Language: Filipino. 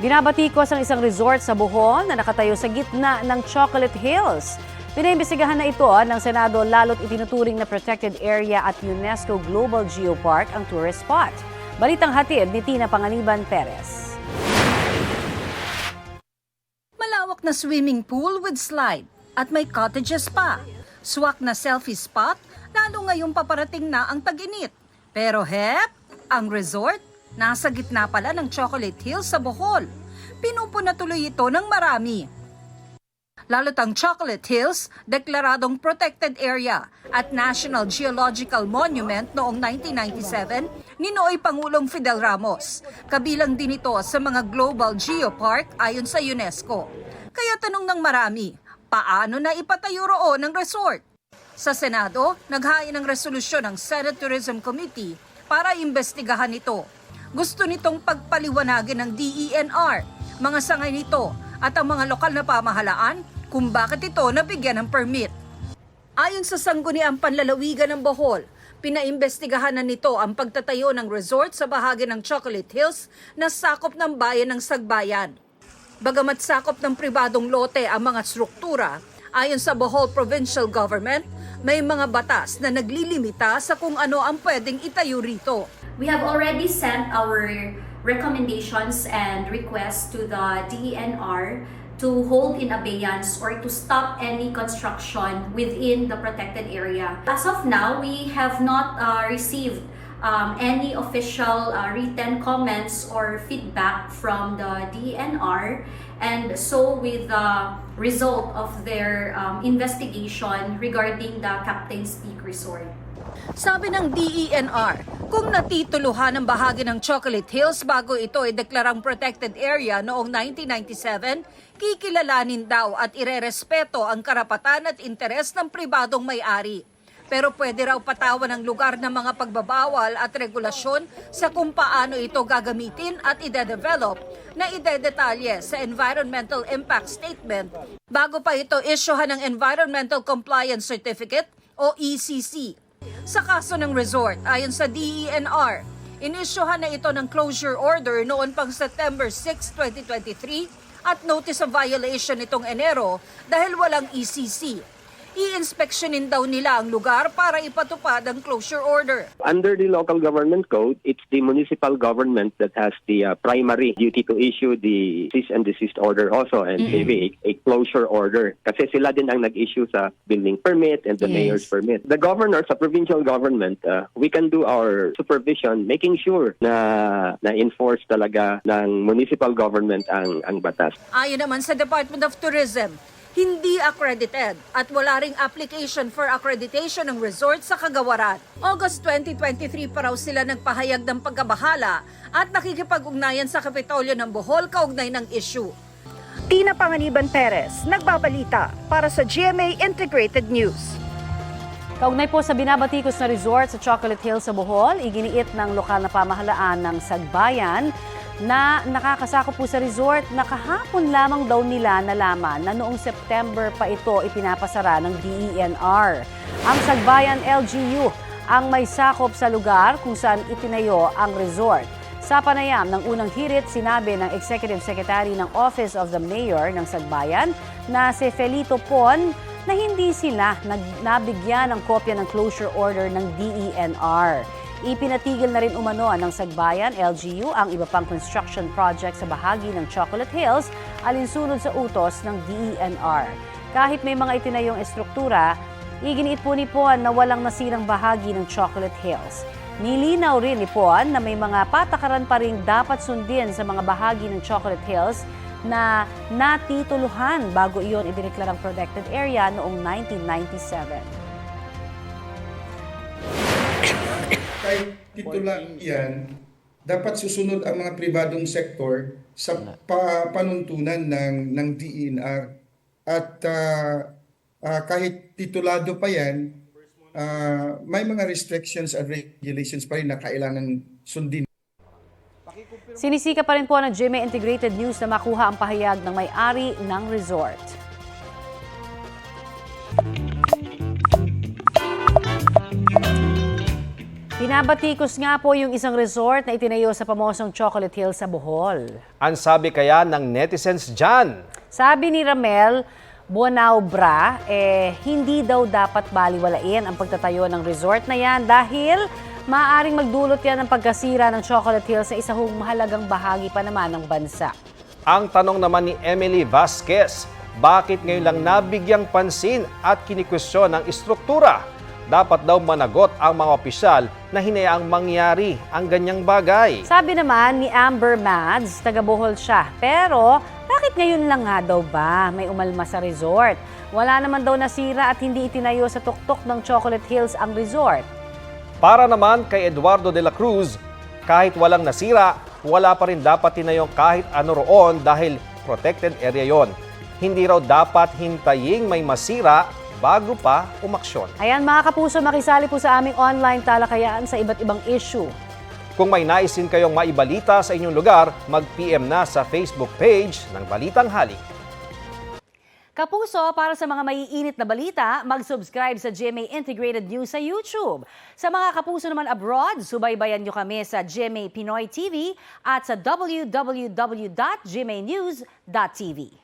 Binabatikos ang isang resort sa Bohol na nakatayo sa gitna ng Chocolate Hills. Pinaimbestigahan na ito ng Senado lalo't itinuturing na protected area at UNESCO Global Geopark ang tourist spot. Balitang hatid ni Tina Panganiban Perez. Malawak na swimming pool with slide at may cottages pa. Swak na selfie spot, lalo ngayong paparating na ang tag-init. Pero ang resort, nasa gitna pala ng Chocolate Hills sa Bohol. Pinupuna tuloy ito ng marami. Lalo't ang Chocolate Hills, deklaradong protected area at National Geological Monument noong 1997 ni Noy Pangulong Fidel Ramos. Kabilang din ito sa mga Global Geopark ayon sa UNESCO. Kaya tanong ng marami, paano na ipatayo roon ng resort? Sa Senado, naghain ng resolusyon ng Senate Tourism Committee para imbestigahan ito. Gusto nitong pagpaliwanagin ng DENR, mga sangay nito at ang mga lokal na pamahalaan kung bakit ito nabigyan ng permit. Ayon sa Sangguniang Panlalawigan ng Bohol, pinaimbestigahan na nito ang pagtatayo ng resort sa bahagi ng Chocolate Hills na sakop ng bayan ng Sagbayan. Bagamat sakop ng pribadong lote ang mga struktura, ayon sa Bohol Provincial Government, may mga batas na naglilimita sa kung ano ang pwedeng itayo rito. We have already sent our recommendations and requests to the DENR to hold in abeyance or to stop any construction within the protected area. As of now, we have not received any official written comments or feedback from the DENR, and so with the result of their investigation regarding the Captain's Peak Resort. Sabi ng DENR, kung natituluhan ang bahagi ng Chocolate Hills bago ito ay deklarang protected area noong 1997, kikilalanin daw at irerespeto ang karapatan at interes ng pribadong may-ari. Pero pwede raw patawan ng lugar ng mga pagbabawal at regulasyon sa kung paano ito gagamitin at ide-develop na ide-detalye sa Environmental Impact Statement bago pa ito isyuhan ng Environmental Compliance Certificate o ECC. Sa kaso ng resort, ayon sa DENR, inisyuhan na ito ng closure order noon pang September 6, 2023 at notice of violation itong Enero dahil walang ECC. I-inspeksyonin daw nila ang lugar para ipatupad ang closure order. Under the local government code, it's the municipal government that has the primary duty to issue the cease and desist order also and maybe a closure order. Kasi sila din ang nag-issue sa building permit and the mayor's permit. The governor sa provincial government, we can do our supervision making sure na enforce talaga ng municipal government ang batas. Ayon naman sa Department of Tourism, hindi accredited at wala ring application for accreditation ng resort sa Kagawaran. August 2023 pa raw sila nagpahayag ng pagkabahala at nakikipag-ugnayan sa Kapitolyo ng Bohol kaugnay ng issue. Tina Panganiban Perez, nagbabalita para sa GMA Integrated News. Kaugnay po sa binabatikos na resort sa Chocolate Hills sa Bohol, iginiit ng lokal na pamahalaan ng Sagbayan na nakakasakop po sa resort na kahapon lamang daw nila nalaman na noong September pa ito ipinapasara ng DENR. Ang Sagbayan LGU ang may sakop sa lugar kung saan itinayo ang resort. Sa panayam ng unang hirit, sinabi ng Executive Secretary ng Office of the Mayor ng Sagbayan na si Felito Pon na hindi sila nabigyan ng kopya ng closure order ng DENR. Ipinatigil na rin umano ng Sagbayan LGU ang iba pang construction project sa bahagi ng Chocolate Hills alinsunod sa utos ng DENR. Kahit may mga itinayong estruktura, iginiit po ni Pon na walang nasirang bahagi ng Chocolate Hills. Nilinaw rin ni Pon na may mga patakaran pa rin dapat sundin sa mga bahagi ng Chocolate Hills na natituluhan bago iyon idineklarang protected area noong 1997. Kahit titulang yan, dapat susunod ang mga pribadong sektor sa panuntunan ng DENR. At kahit titulado pa yan, may mga restrictions and regulations pa rin na kailangan sundin. Sinisika pa rin po ng GMA Integrated News na makuha ang pahayag ng may-ari ng resort. Binabatikos nga po yung isang resort na itinayo sa pamosong Chocolate Hills sa Bohol. Ang sabi kaya ng netizens dyan? Sabi ni Ramel Bonaubra, hindi daw dapat baliwalain ang pagtatayo ng resort na yan dahil maaaring magdulot yan ng pagkasira ng Chocolate Hills sa isang mahalagang bahagi pa naman ng bansa. Ang tanong naman ni Emily Vasquez, bakit ngayon lang nabigyang pansin at kinikwestiyon ang istruktura? Dapat daw managot ang mga opisyal na hinayaang mangyari ang ganyang bagay. Sabi naman ni Amber Mads, taga Bohol siya. Pero bakit ngayon lang nga daw ba may umalma sa resort? Wala naman daw nasira at hindi itinayo sa tuktok ng Chocolate Hills ang resort. Para naman kay Eduardo de la Cruz, kahit walang nasira, wala pa rin dapat tinayong kahit ano roon dahil protected area yon. Hindi raw dapat hintaying may masira bago pa umaksyon. Ayan mga kapuso, makisali po sa aming online talakayan sa iba't ibang issue. Kung may naisin kayong maibalita sa inyong lugar, mag-PM na sa Facebook page ng Balitang Halik. Kapuso, para sa mga maiinit na balita, mag-subscribe sa GMA Integrated News sa YouTube. Sa mga kapuso naman abroad, subaybayan nyo kami sa GMA Pinoy TV at sa www.gmanews.tv.